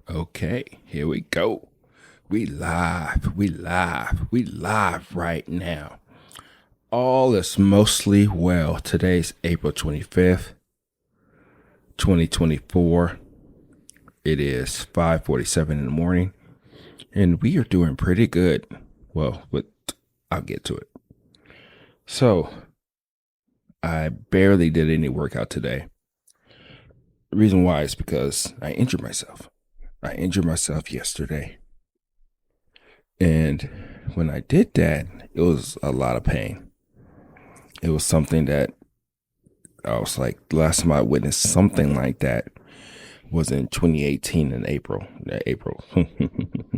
Okay, here we go. We live right now. All is mostly well. Today's April 25th, 2024. It is 5:47 in the morning, and we are doing pretty good. Well, but I'll get to it. So, I barely did any workout today. The reason why is because I injured myself. I injured myself yesterday. And when I did that, it was a lot of pain. It was something that I was like, the last time I witnessed something like that was in 2018 in April. April.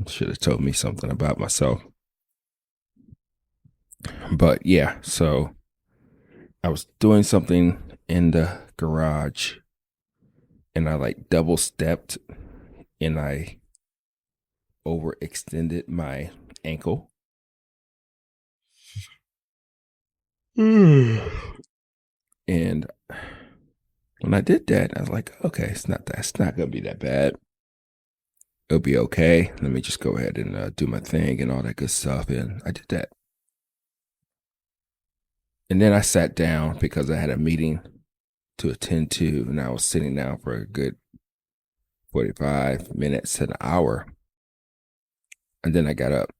Should have told me something about myself. But yeah, so I was doing something in the garage and I like double stepped and I overextended my ankle. And when I did that, I was like, okay, it's not gonna be that bad. It'll be okay. Let me just go ahead and do my thing and all that good stuff. And I did that. And then I sat down because I had a meeting to attend to, and I was sitting down for a good 45 minutes to an hour. And then I got up.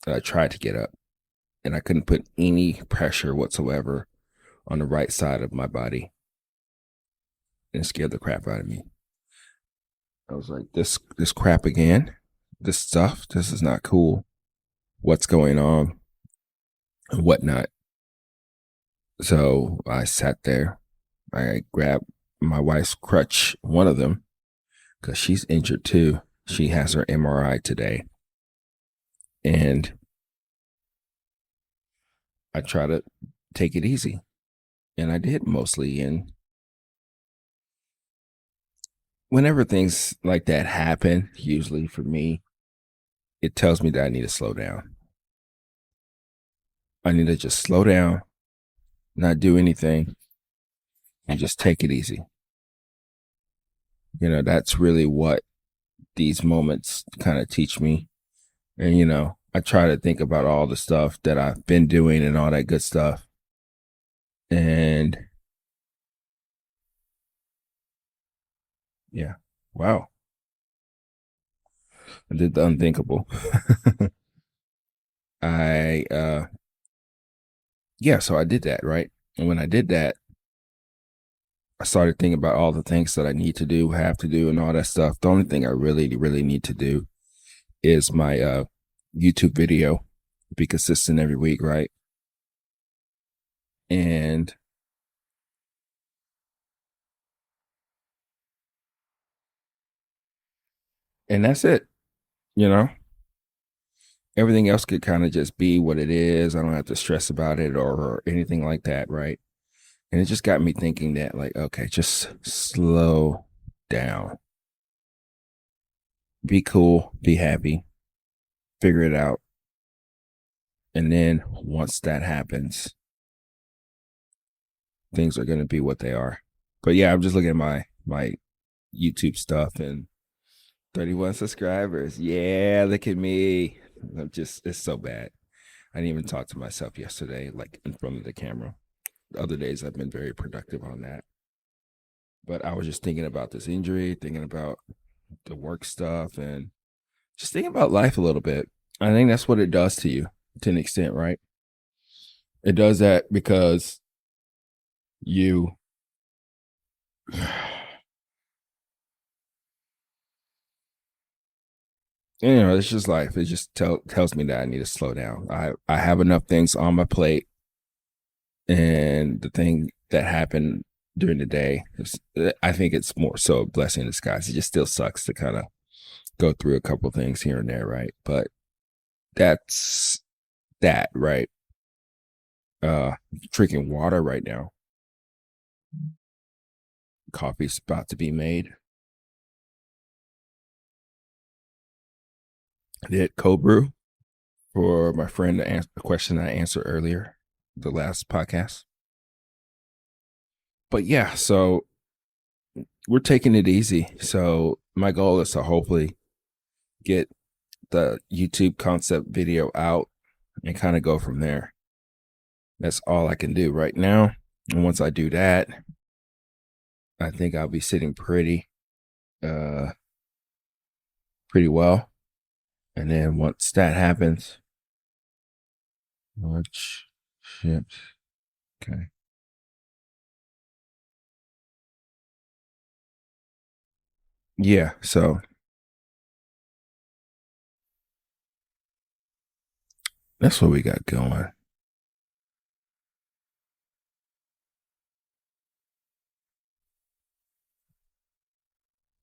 And I tried to get up, and I couldn't put any pressure whatsoever on the right side of my body. And it scared the crap out of me. I was like, this crap again? This stuff? This is not cool. What's going on? And whatnot. So I sat there. I grabbed my wife's crutch, one of them, because she's injured too. She has her MRI today. And I try to take it easy. And I did mostly. And whenever things like that happen, usually for me, it tells me that I need to slow down. I need to just slow down, not do anything, and just take it easy. You know, that's really what these moments kind of teach me. And, you know, I try to think about all the stuff that I've been doing and all that good stuff. And yeah, wow. I did the unthinkable. So I did that, right? And when I did that, I started thinking about all the things that I need to do, have to do, and all that stuff. The only thing I really, really need to do is my YouTube video, be consistent every week, right? And that's it, you know? Everything else could kind of just be what it is. I don't have to stress about it or anything like that, right? And it just got me thinking that, like, okay, just slow down. Be cool, be happy, figure it out. And then once that happens, things are going to be what they are. But yeah, I'm just looking at my YouTube stuff and 31 subscribers. Yeah, look at me. It's so bad. I didn't even talk to myself yesterday, like in front of the camera. The other days I've been very productive on that. But I was just thinking about this injury, thinking about the work stuff, and just thinking about life a little bit. I think that's what it does to you to an extent, right? It does that because you it's just life. It just tells me that I need to slow down. I have enough things on my plate, and the thing that happened during the day, I think it's more so a blessing in disguise. It just still sucks to kind of go through a couple things here and there, right? But that's that, right? Drinking water right now. Coffee's about to be made. I did cold brew for my friend to answer the question I answered earlier, the last podcast. But yeah, so we're taking it easy. So my goal is to hopefully get the YouTube concept video out and kind of go from there. That's all I can do right now. And once I do that, I think I'll be sitting uh, pretty well. And then once that happens, launch ships. Okay. Yeah. So that's what we got going.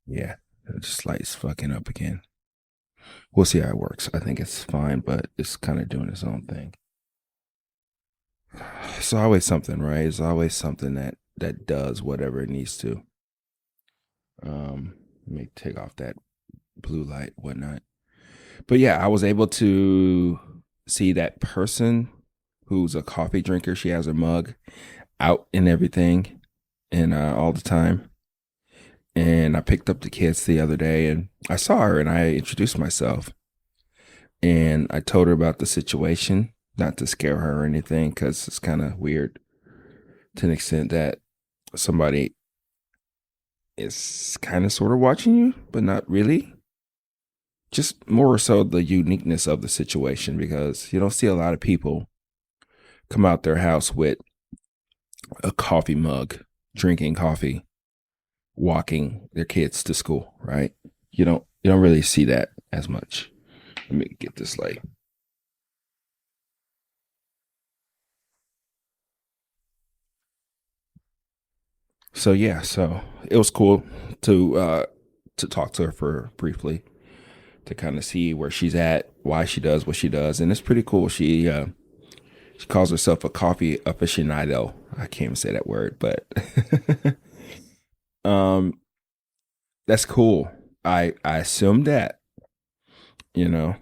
Yeah. Just lights fucking up again. We'll see how it works. I think it's fine, but it's kind of doing its own thing. It's always something, right? It's always something that does whatever it needs to. Let me take off that blue light, whatnot. But yeah, I was able to see that person who's a coffee drinker. She has her mug out and everything, and all the time. And I picked up the kids the other day, and I saw her, and I introduced myself, and I told her about the situation, not to scare her or anything, because it's kind of weird to an extent that somebody is kind of sort of watching you, but not really. Just more so the uniqueness of the situation, because you don't see a lot of people come out their house with a coffee mug, drinking coffee, walking their kids to school, right? You don't really see that as much. Let me get this light. So yeah, so it was cool to talk to her for briefly, to kind of see where she's at, why she does what she does, and it's pretty cool. She calls herself a coffee aficionado. I can't even say that word, but um, that's cool. I assume that, you know,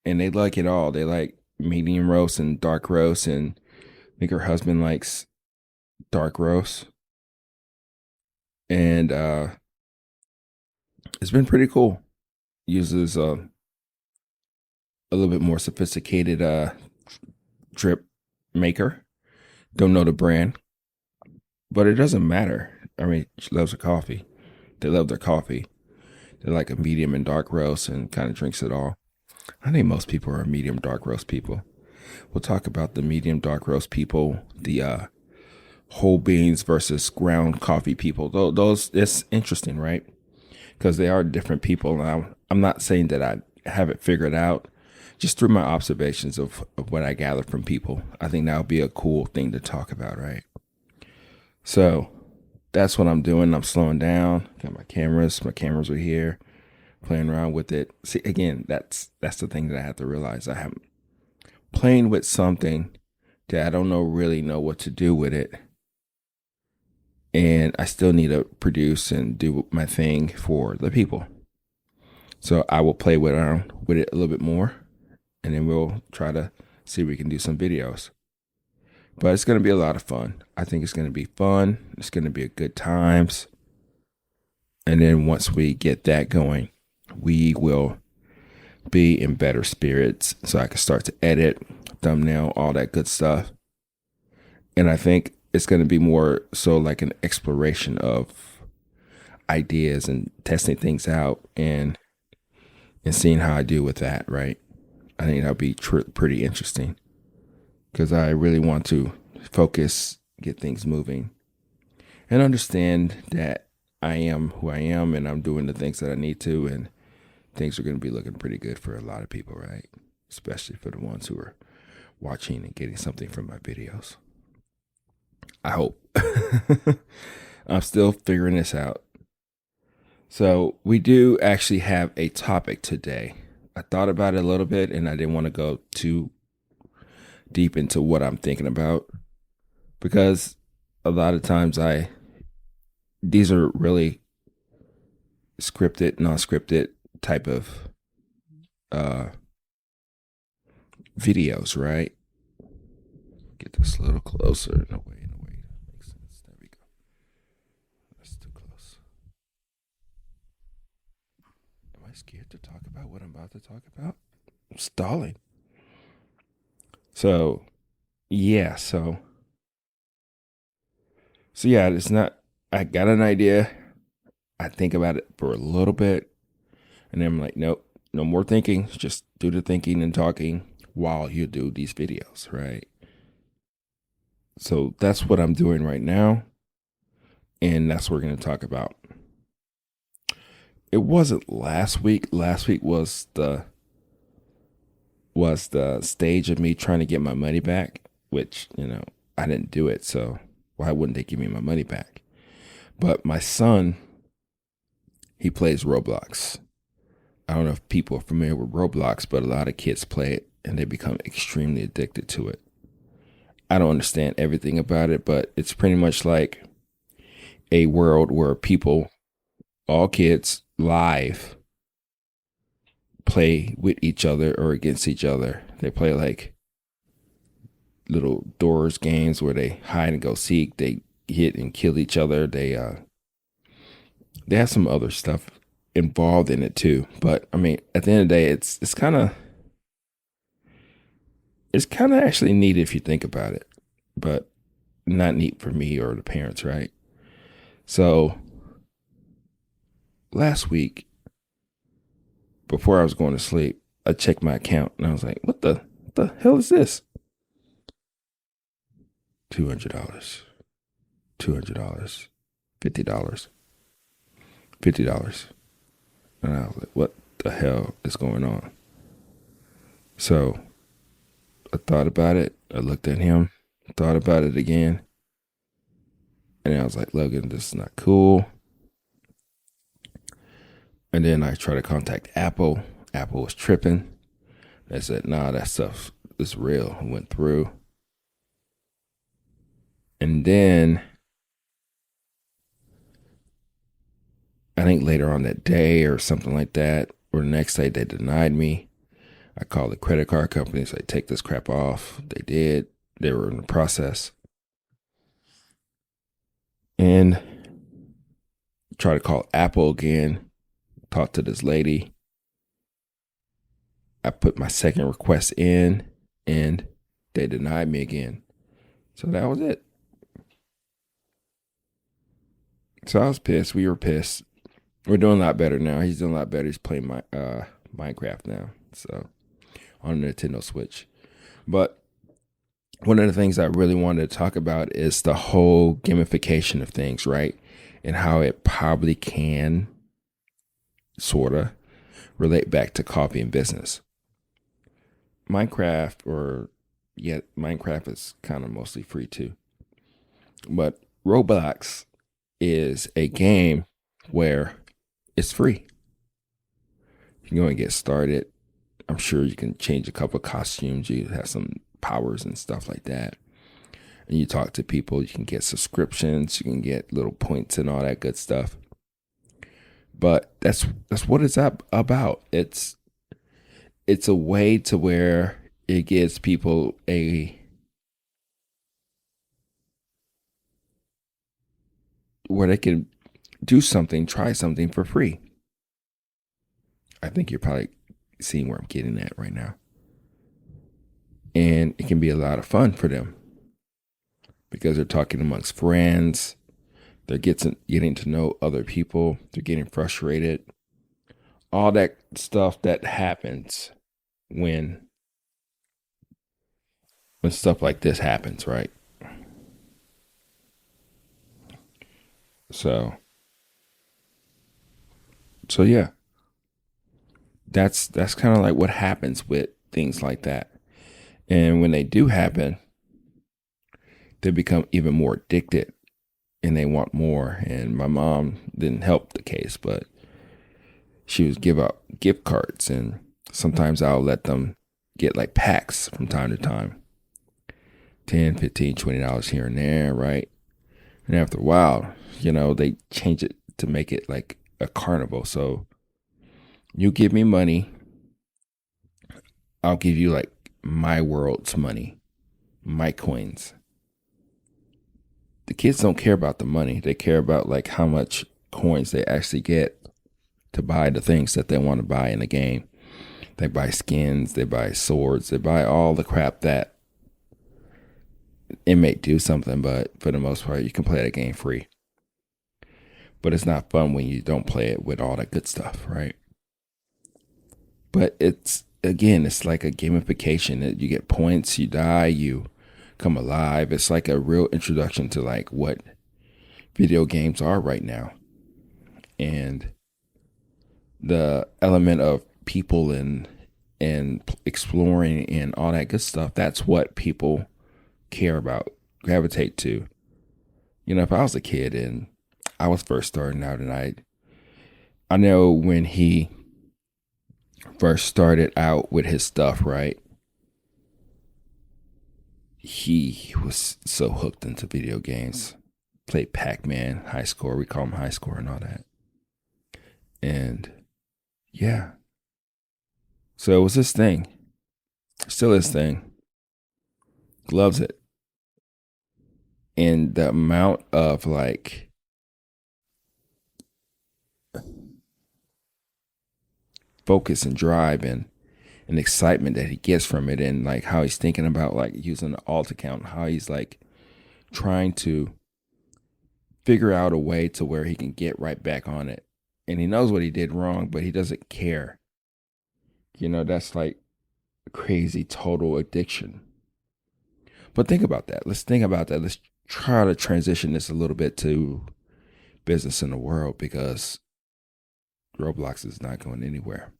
and they like it all. They like medium roast and dark roast, and I think her husband likes dark roast, and it's been pretty cool. Uses a little bit more sophisticated drip maker. Don't know the brand, but it doesn't matter. I mean, she loves her coffee. They love their coffee. They like a medium and dark roast and kind of drinks it all. I think most people are medium dark roast people. We'll talk about the medium dark roast people, the whole beans versus ground coffee people. Those it's interesting, right? Because they are different people. Now, I'm not saying that I have it figured out. Just through my observations of what I gather from people, I think that would be a cool thing to talk about, right? So that's what I'm doing. I'm slowing down. Got my cameras. My cameras are here. Playing around with it. See, again, that's the thing that I have to realize. I am playing with something that I don't really know what to do with it, and I still need to produce and do my thing for the people. So I will play with around with it a little bit more, and then we'll try to see if we can do some videos. But it's going to be a lot of fun. I think it's going to be fun. It's going to be a good times. And then once we get that going, we will be in better spirits, so I can start to edit, thumbnail, all that good stuff. And I think it's going to be more so like an exploration of ideas and testing things out, and seeing how I do with that, right? I think that'll be pretty interesting, because I really want to focus, get things moving, and understand that I am who I am, and I'm doing the things that I need to, and things are going to be looking pretty good for a lot of people, right? Especially for the ones who are watching and getting something from my videos. I hope. I'm still figuring this out. So, we do actually have a topic today. I thought about it a little bit, and I didn't want to go too deep into what I'm thinking about, because a lot of times these are really scripted, non-scripted type of uh videos, right? Get this a little closer. No way, no way. Makes sense. There we go. That's too close. Am I scared to talk about what I'm about to talk about? I'm stalling. So yeah, so yeah, it's not. I got an idea. I think about it for a little bit, and then I'm like, nope, no more thinking. Just do the thinking and talking while you do these videos, right? So that's what I'm doing right now, and that's what we're going to talk about. It wasn't last week. Last week was the stage of me trying to get my money back, which, I didn't do it, so why wouldn't they give me my money back? But my son, he plays Roblox. I don't know if people are familiar with Roblox, but a lot of kids play it and they become extremely addicted to it. I don't understand everything about it, but it's pretty much like a world where people, all kids, live, play with each other or against each other. They play like little doors games where they hide and go seek. They hit and kill each other. They have some other stuff involved in it too. But I mean, at the end of the day, it's kind of actually neat if you think about it, but not neat for me or the parents, right? So last week, before I was going to sleep, I checked my account and I was like, what the hell is this? $200, $200, $50, $50. And I was like, what the hell is going on? So I thought about it. I looked at him, thought about it again. And I was like, Logan, this is not cool. And then I tried to contact Apple. Apple was tripping. They said, nah, that stuff is real. It went through. And then I think later on that day or something like that, or the next day, they denied me. I called the credit card company, said, take this crap off. They did. They were in the process. And tried to call Apple again, talk to this lady. I put my second request in and they denied me again. So that was it. So I was pissed. We were pissed. We're doing a lot better now. He's doing a lot better. He's playing my Minecraft now. So on the Nintendo Switch. But one of the things I really wanted to talk about is the whole gamification of things, right? And how it probably can sort of relate back to coffee and business. Minecraft is kind of mostly free too. But Roblox is a game where it's free. You can go and get started. I'm sure you can change a couple of costumes. You have some powers and stuff like that. And you talk to people. You can get subscriptions. You can get little points and all that good stuff. But that's what it's about. It's a way to where it gives people where they can do something, try something for free. I think you're probably seeing where I'm getting at right now. And it can be a lot of fun for them because they're talking amongst friends. They're getting to know other people. They're getting frustrated. All that stuff that happens when stuff like this happens, right? So yeah, that's kind of like what happens with things like that. And when they do happen, they become even more addicted and they want more. And my mom didn't help the case, but she would give out gift cards, and sometimes I'll let them get like packs from time to time. $10, $15, $20 here and there, right? And after a while, they change it to make it like a carnival. So you give me money, I'll give you like my world's money, my coins. The kids don't care about the money. They care about like how much coins they actually get to buy the things that they want to buy in the game. They buy skins, they buy swords, they buy all the crap that it may do something, but for the most part, you can play the game free. But it's not fun when you don't play it with all that good stuff, right? But it's like a gamification. You get points, you die, you come alive. It's like a real introduction to like what video games are right now. And the element of people and exploring and all that good stuff, that's what people care about, gravitate to. You know, if I was a kid and I was first starting out, and I know when he first started out with his stuff, right? He was so hooked into video games. Played Pac-Man, high score. We call him high score and all that. And yeah. So it was his thing. Still his thing. Loves it. And the amount of like focus and drive and excitement that he gets from it, and like how he's thinking about like using the alt account, how he's like trying to figure out a way to where he can get right back on it. And he knows what he did wrong, but he doesn't care. You know, that's like a crazy total addiction. But think about that. Let's think about that. Let's try to transition this a little bit to business in the world, because Roblox is not going anywhere.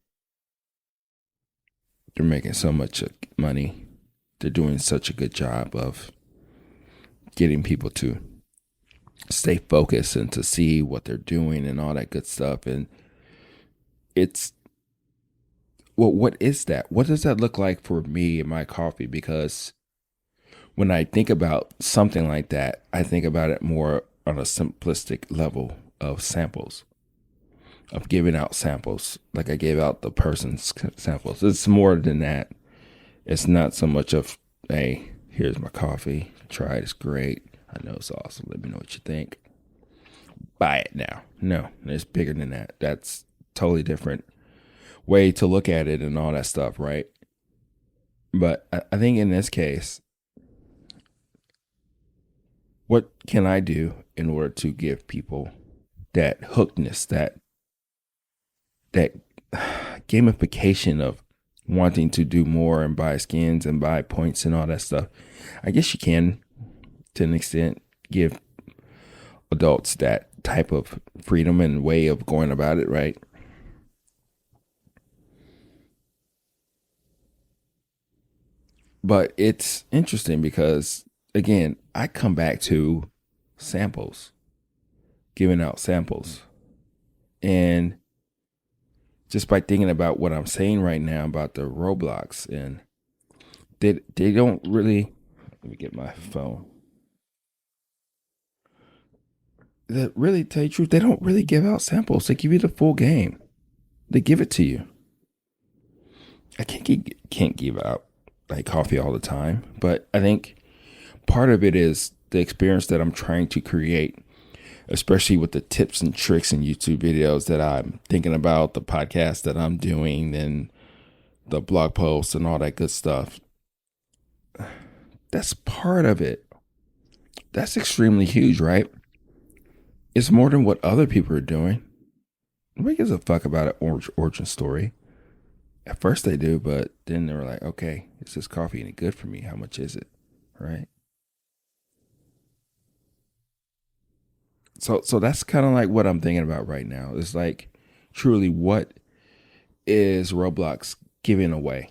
They're making so much money. They're doing such a good job of getting people to stay focused and to see what they're doing and all that good stuff. And it's, well, what is that? What does that look like for me and my coffee? Because when I think about something like that, I think about it more on a simplistic level of samples, of giving out samples. Like I gave out the person's samples. It's more than that. It's not so much of, hey, here's my coffee. Try it. It's great. I know it's awesome. Let me know what you think. Buy it now. No, it's bigger than that. That's totally different way to look at it and all that stuff, right? But I think in this case, what can I do in order to give people that hookedness, that gamification of wanting to do more and buy skins and buy points and all that stuff? I guess you can, to an extent, give adults that type of freedom and way of going about it, right? But it's interesting because, again, I come back to samples, giving out samples. And just by thinking about what I'm saying right now about the Roblox, and they don't really, let me get my phone. That really, tell you the truth, they don't really give out samples. They give you the full game. They give it to you. I can't give out like coffee all the time, but I think part of it is the experience that I'm trying to create, especially with the tips and tricks and YouTube videos that I'm thinking about, the podcast that I'm doing, and the blog posts and all that good stuff. That's part of it. That's extremely huge, right? It's more than what other people are doing. Nobody gives a fuck about an origin story. At first they do, but then they were like, okay, is this coffee any good for me? How much is it? Right? So that's kind of like what I'm thinking about right now. It's like, truly, what is Roblox giving away?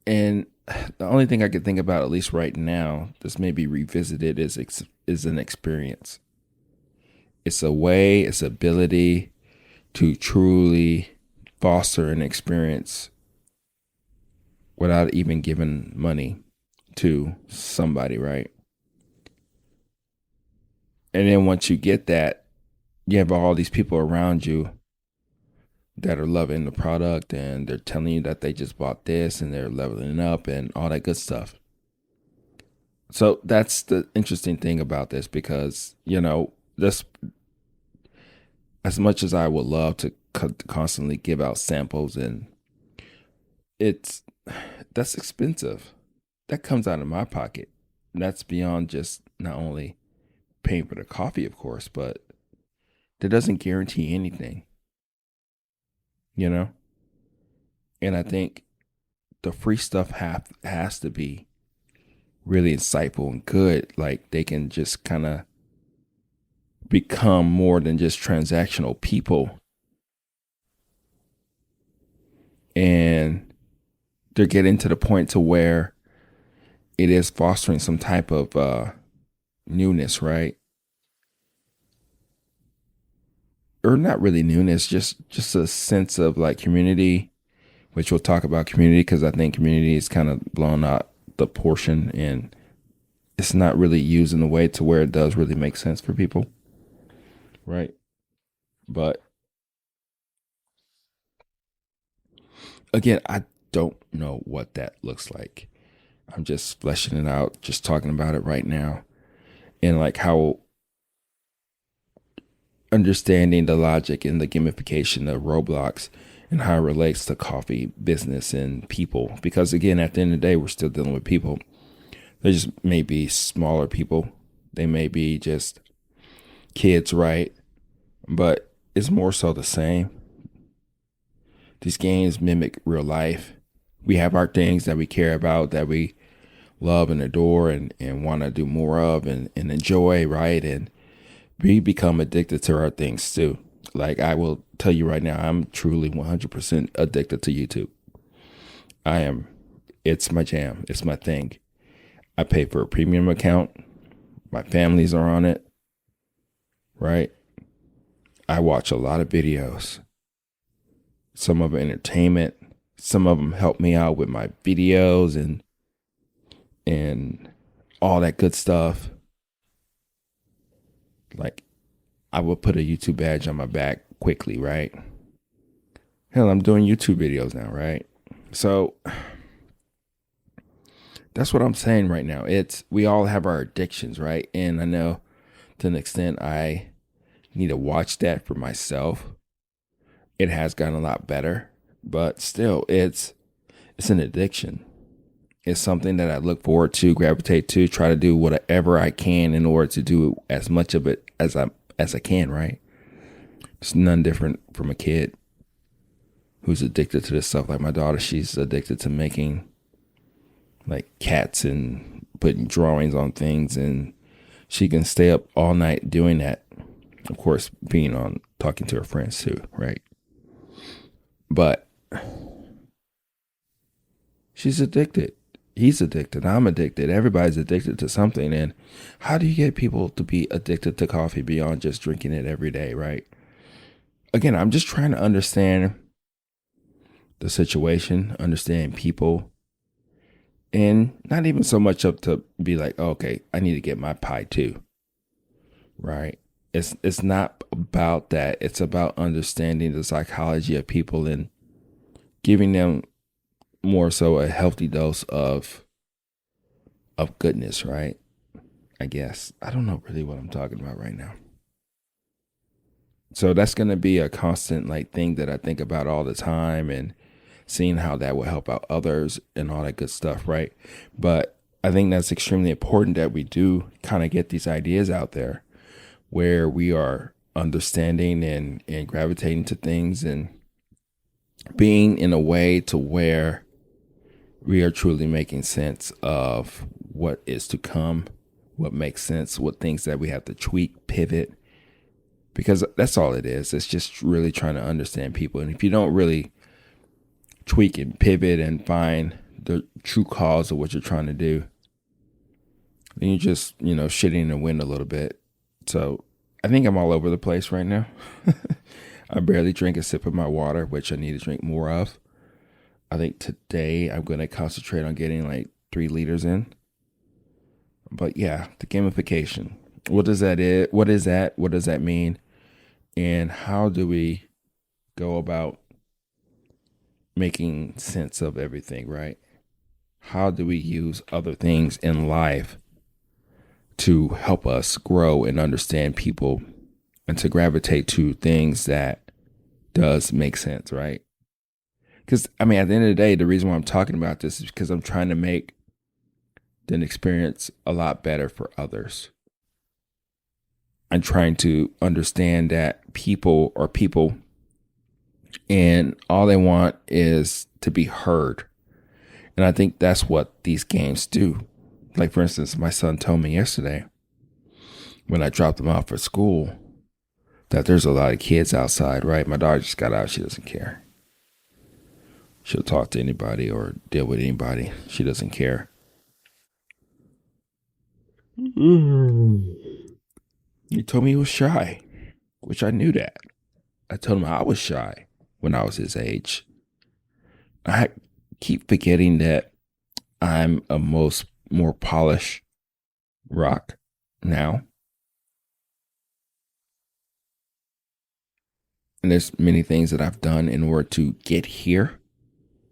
And the only thing I could think about, at least right now, this may be revisited, is an experience. It's a way, it's ability to truly foster an experience without even giving money to somebody, right? And then once you get that, you have all these people around you that are loving the product, and they're telling you that they just bought this and they're leveling up and all that good stuff. So that's the interesting thing about this, because, you know, that's as much as I would love to constantly give out samples, and it's that's expensive. That comes out of my pocket. That's beyond just not only paying for the coffee, of course, but that doesn't guarantee anything, you know? And I think the free stuff has to be really insightful and good. Like they can just kind of become more than just transactional people. And they're getting to the point to where it is fostering some type of newness, right? Or not really newness, just a sense of like community, which we'll talk about community because I think community is kind of blown out the portion and it's not really used in a way to where it does really make sense for people, right? But again, I don't know what that looks like. I'm just fleshing it out, just talking about it right now, and like how understanding the logic and the gamification of Roblox and how it relates to coffee business and people. Because again, at the end of the day, we're still dealing with people. They just may be smaller people. They may be just kids, right? But it's more so the same. These games mimic real life. We have our things that we care about, that we love and adore and want to do more of and enjoy, right? And we become addicted to our things too. Like I will tell you right now, I'm truly 100% addicted to YouTube. I am. It's my jam. It's my thing. I pay for a premium account. My families are on it, right? I watch a lot of videos. Some of them entertainment. Some of them help me out with my videos and all that good stuff. Like I will put a YouTube badge on my back quickly, right? Hell, I'm doing YouTube videos now, right? So that's what I'm saying right now. It's we all have our addictions, right? And I know to an extent I need to watch that for myself. It has gotten a lot better, but still it's an addiction. It's something that I look forward to, gravitate to, try to do whatever I can in order to do as much of it as I can, right? It's none different from a kid who's addicted to this stuff. Like my daughter, she's addicted to making like cats and putting drawings on things, and she can stay up all night doing that. Of course, being on talking to her friends too, right? But she's addicted. He's addicted. I'm addicted. Everybody's addicted to something. And how do you get people to be addicted to coffee beyond just drinking it every day, right? Again, I'm just trying to understand the situation, understand people, and not even so much up to be like, oh, okay, I need to get my pie too, right? It's not about that. It's about understanding the psychology of people and giving them more so a healthy dose of goodness, right? I guess. I don't know really what I'm talking about right now. So that's going to be a constant like thing that I think about all the time and seeing how that will help out others and all that good stuff, right? But I think that's extremely important that we do kind of get these ideas out there where we are understanding and gravitating to things and being in a way to where we are truly making sense of what is to come, what makes sense, what things that we have to tweak, pivot, because that's all it is. It's just really trying to understand people. And if you don't really tweak and pivot and find the true cause of what you're trying to do, then you're just, shitting in the wind a little bit. So I think I'm all over the place right now. I barely drink a sip of my water, which I need to drink more of. I think today I'm going to concentrate on getting like 3 liters in. But yeah, the gamification. What is that? What is that? What does that mean? And how do we go about making sense of everything, right? How do we use other things in life to help us grow and understand people and to gravitate to things that does make sense, right? Because, I mean, at the end of the day, the reason why I'm talking about this is because I'm trying to make the experience a lot better for others. I'm trying to understand that people are people and all they want is to be heard. And I think that's what these games do. Like, for instance, my son told me yesterday when I dropped him off at school that there's a lot of kids outside, right? My daughter just got out. She doesn't care. She'll talk to anybody or deal with anybody. She doesn't care. He told me he was shy, which I knew that. I told him I was shy when I was his age. I keep forgetting that I'm a more polished rock now. And there's many things that I've done in order to get here.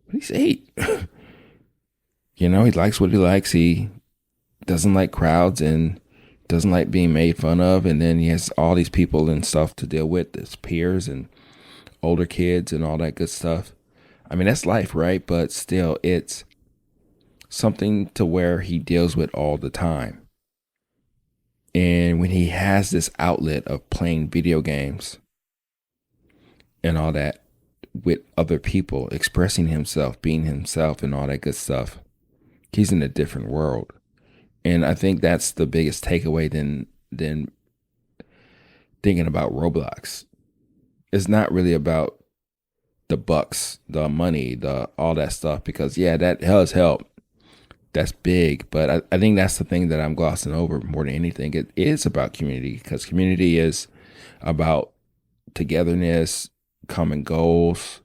But he's 8. He likes what he likes. He doesn't like crowds and doesn't like being made fun of. And then he has all these people and stuff to deal with, his peers and older kids and all that good stuff. I mean, that's life, right? But still, it's something to where he deals with all the time. And when he has this outlet of playing video games and all that with other people, expressing himself, being himself and all that good stuff, he's in a different world. And I think that's the biggest takeaway than thinking about Roblox. It's not really about the bucks, the money, the all that stuff, because yeah, that does help. That's big. But I think that's the thing that I'm glossing over more than anything. It is about community, because community is about togetherness, common goals.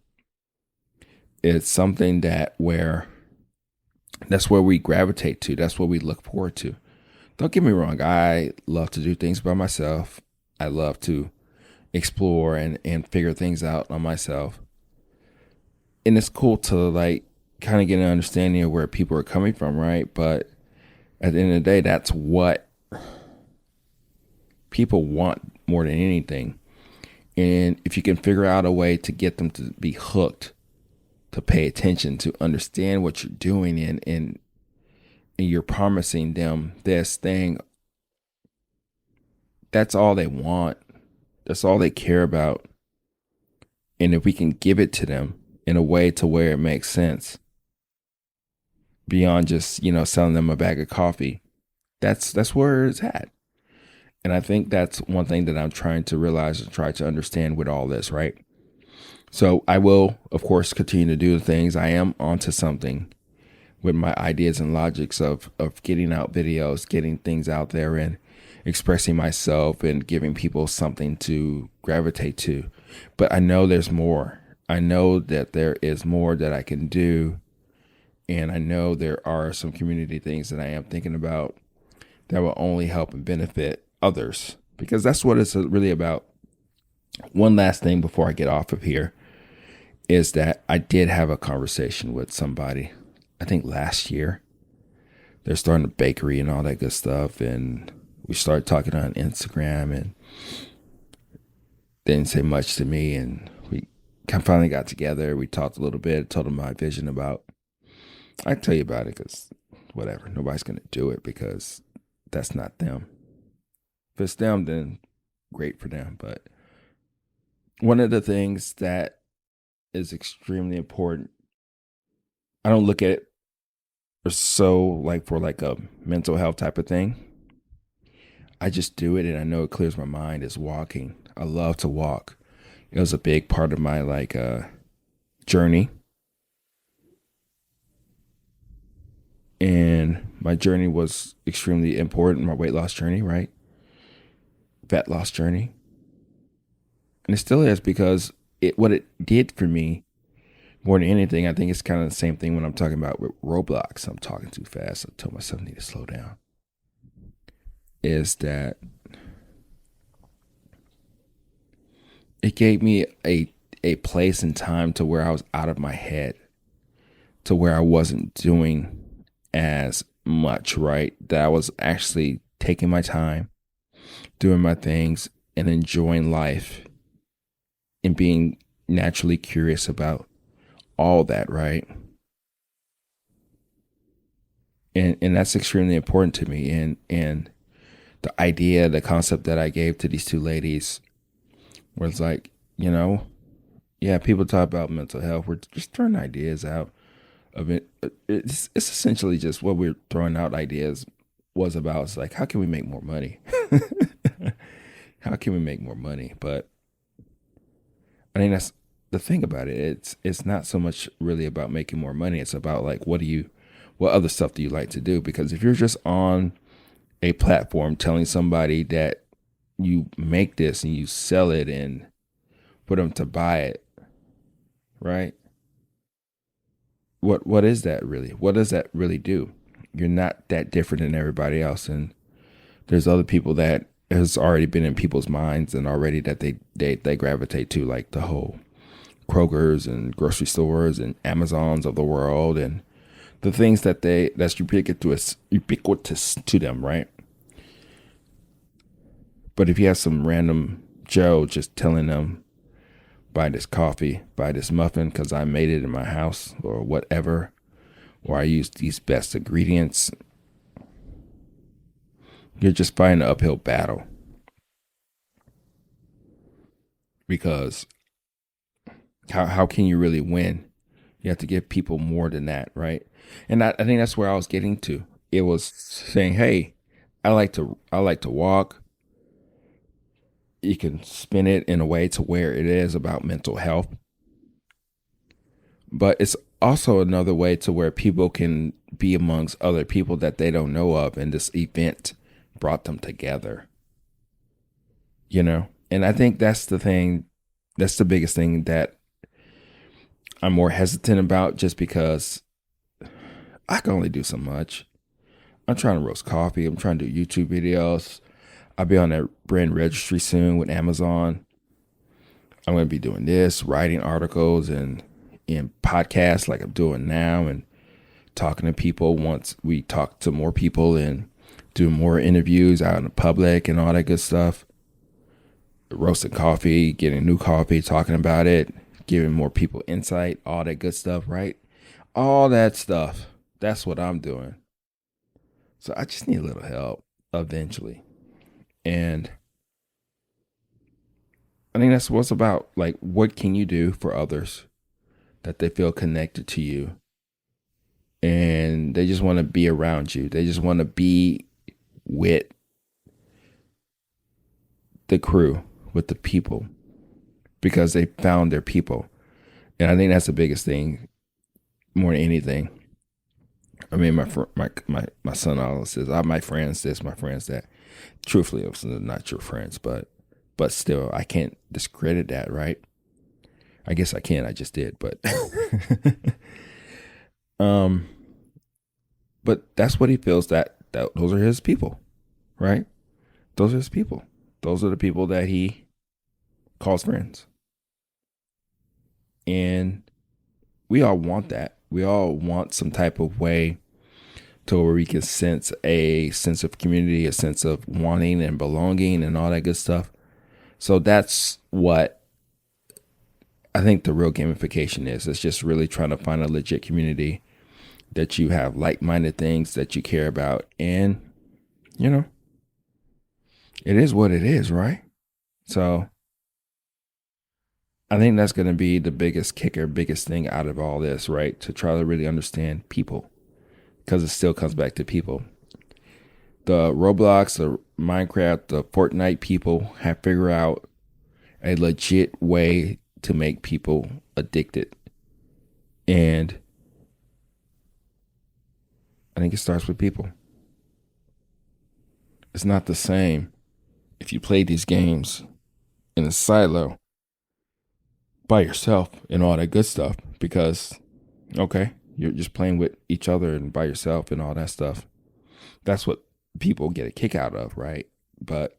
It's something that's where we gravitate to. That's what we look forward to. Don't get me wrong. I love to do things by myself. I love to explore and figure things out on myself. And it's cool to like kind of get an understanding of where people are coming from, right? But at the end of the day, that's what people want more than anything. And if you can figure out a way to get them to be hooked, to pay attention, to understand what you're doing, and you're promising them this thing, that's all they want. That's all they care about. And if we can give it to them in a way to where it makes sense, beyond just, selling them a bag of coffee, that's where it's at. And I think that's one thing that I'm trying to realize and try to understand with all this, right? So I will, of course, continue to do the things. I am onto something with my ideas and logics of getting out videos, getting things out there and expressing myself and giving people something to gravitate to. But I know there's more. I know that there is more that I can do. And I know there are some community things that I am thinking about that will only help and benefit others, because that's what it's really about. One last thing before I get off of here is that I did have a conversation with somebody, I think last year. They're starting a bakery and all that good stuff. And we started talking on Instagram, and they didn't say much to me. And we finally got together. We talked a little bit, told them my vision about, I can tell you about it because whatever, nobody's going to do it because that's not them. If it's them, then great for them. But one of the things that is extremely important, I don't look at it so like for like a mental health type of thing. I just do it and I know it clears my mind, is walking. I love to walk. It was a big part of my journey. And my journey was extremely important, my weight loss journey, right? Fat loss journey. And it still is, because what it did for me more than anything, I think it's kind of the same thing when I'm talking about with Roblox. I'm talking too fast. I told myself I need to slow down. Is that it gave me a place and time to where I was out of my head, to where I wasn't doing as much, right? That I was actually taking my time, doing my things, and enjoying life and being naturally curious about all that, right? And that's extremely important to me. And the idea, the concept that I gave to these two ladies was like, yeah, people talk about mental health. We're just throwing ideas out of it. It's essentially just what we're throwing out ideas was about. It's like, how can we make more money? How can we make more money? But I think that's the thing about it. It's not so much really about making more money. It's about like, what other stuff do you like to do? Because if you're just on a platform telling somebody that you make this and you sell it and for them to buy it, right? What is that really? What does that really do? You're not that different than everybody else, and there's other people that has already been in people's minds and already that they gravitate to, like the whole Kroger's and grocery stores and Amazons of the world and the things that's ubiquitous to them, right? But if you have some random Joe just telling them, buy this coffee, buy this muffin because I made it in my house or whatever, or I use these best ingredients, you're just fighting an uphill battle. Because how can you really win? You have to give people more than that, right? And I think that's where I was getting to. It was saying, hey, I like to walk. You can spin it in a way to where it is about mental health, but it's also another way to where people can be amongst other people that they don't know of, and this event brought them together. And I think that's the thing. That's the biggest thing that I'm more hesitant about, just because I can only do so much. I'm trying to roast coffee. I'm trying to do YouTube videos. I'll be on that brand registry soon with Amazon. I'm going to be doing this, writing articles and podcasts like I'm doing now, and talking to people once we talk to more people and do more interviews out in the public and all that good stuff. Roasting coffee, getting new coffee, talking about it, giving more people insight, all that good stuff, right? All that stuff. That's what I'm doing. So I just need a little help eventually. And I think that's what's about. Like, what can you do for others that they feel connected to you and they just want to be around you? They just want to be with the crew, with the people, because they found their people. And I think that's the biggest thing more than anything. I mean, my son always says, my friends this, my friends that. Truthfully, it's not your friends, but still, I can't discredit that, right? I guess I can. I just did, but um, but that's what he feels that those are his people, right? Those are his people. Those are the people that he calls friends, and we all want that. We all want some type of way to where we can sense a sense of community, a sense of wanting and belonging and all that good stuff. So that's what I think the real gamification is. It's just really trying to find a legit community that you have like-minded things that you care about. And, it is what it is, right? So I think that's going to be the biggest kicker, biggest thing out of all this, right? To try to really understand people, because it still comes back to people. The Roblox, the Minecraft, the Fortnite people have figured out a legit way to make people addicted. And I think it starts with people. It's not the same if you play these games in a silo by yourself and all that good stuff, because, okay, you're just playing with each other and by yourself and all that stuff. That's what people get a kick out of, right? But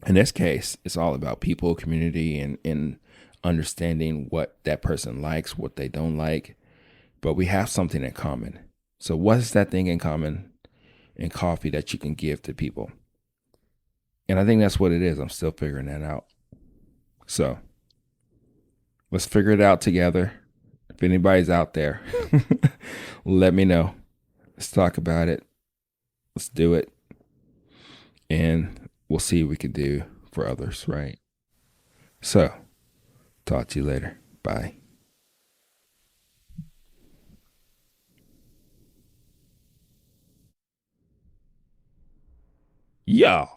in this case, it's all about people, community, and understanding what that person likes, what they don't like. But we have something in common. So what is that thing in common? and coffee that you can give to people. And I think that's what it is. I'm still figuring that out. So let's figure it out together. If anybody's out there, let me know. Let's talk about it. Let's do it. And we'll see what we can do for others, right? So, talk to you later. Bye. Yeah.